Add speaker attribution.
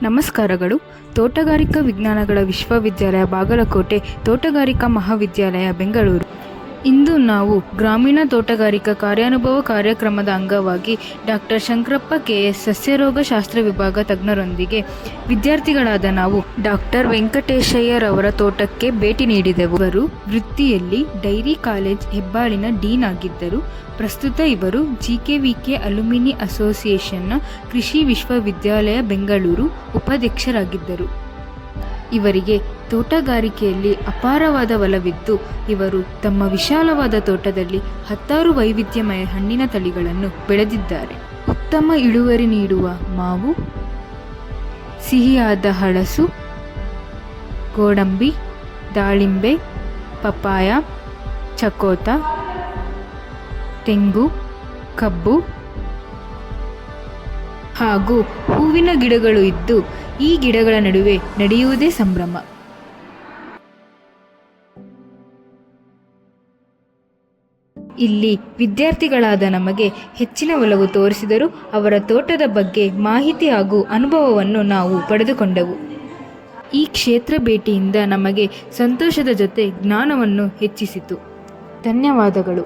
Speaker 1: ನಮಸ್ಕಾರಗಳು. ತೋಟಗಾರಿಕಾ ವಿಜ್ಞಾನಗಳ ವಿಶ್ವವಿದ್ಯಾಲಯ ಬಾಗಲಕೋಟೆ, ತೋಟಗಾರಿಕಾ ಮಹಾವಿದ್ಯಾಲಯ ಬೆಂಗಳೂರು. ಇಂದು ನಾವು ಗ್ರಾಮೀಣ ತೋಟಗಾರಿಕಾ ಕಾರ್ಯಾನುಭವ ಕಾರ್ಯಕ್ರಮದ ಅಂಗವಾಗಿ ಡಾಕ್ಟರ್ ಶಂಕರಪ್ಪ KS ಸಸ್ಯರೋಗಶಾಸ್ತ್ರ ವಿಭಾಗ ತಜ್ಞರೊಂದಿಗೆ ವಿದ್ಯಾರ್ಥಿಗಳಾದ ನಾವು ಡಾಕ್ಟರ್ ವೆಂಕಟೇಶಯ್ಯರವರ ತೋಟಕ್ಕೆ ಭೇಟಿ ನೀಡಿದೆವು. ಇವರು ವೃತ್ತಿಯಲ್ಲಿ ಡೈರಿ ಕಾಲೇಜ್ ಹೆಬ್ಬಾಳಿನ ಡೀನ್ ಆಗಿದ್ದರು. ಪ್ರಸ್ತುತ ಇವರು GKVK ಅಲ್ಯುಮಿನಿ ಅಸೋಸಿಯೇಷನ್ನ ಕೃಷಿ ವಿಶ್ವವಿದ್ಯಾಲಯ ಬೆಂಗಳೂರು ಉಪಾಧ್ಯಕ್ಷರಾಗಿದ್ದರು. ಇವರಿಗೆ ತೋಟಗಾರಿಕೆಯಲ್ಲಿ ಅಪಾರವಾದ ಒಲವಿದ್ದು, ಇವರು ತಮ್ಮ ವಿಶಾಲವಾದ ತೋಟದಲ್ಲಿ 10 ವೈವಿಧ್ಯಮಯ ಹಣ್ಣಿನ ತಳಿಗಳನ್ನು ಬೆಳೆದಿದ್ದಾರೆ. ಉತ್ತಮ ಇಳುವರಿ ನೀಡುವ ಮಾವು, ಸಿಹಿಯಾದ ಹಲಸು, ಗೋಡಂಬಿ, ದಾಳಿಂಬೆ, ಪಪಾಯ, ಚಕೋತ, ತೆಂಗು, ಕಬ್ಬು ಹಾಗೂ ಹೂವಿನ ಗಿಡಗಳು ಇದ್ದು, ಈ ಗಿಡಗಳ ನಡುವೆ ನಡೆಯುವುದೇ ಸಂಭ್ರಮ. ಇಲ್ಲಿ ವಿದ್ಯಾರ್ಥಿಗಳಾದ ನಮಗೆ ಹೆಚ್ಚಿನ ಒಲವು ತೋರಿಸಿದರು. ಅವರ ತೋಟದ ಬಗ್ಗೆ ಮಾಹಿತಿ ಹಾಗೂ ಅನುಭವವನ್ನು ನಾವು ಪಡೆದುಕೊಂಡೆವು. ಈ ಕ್ಷೇತ್ರ ಭೇಟಿಯಿಂದ ನಮಗೆ ಸಂತೋಷದ ಜೊತೆ ಜ್ಞಾನವನ್ನು ಹೆಚ್ಚಿಸಿತು. ಧನ್ಯವಾದಗಳು.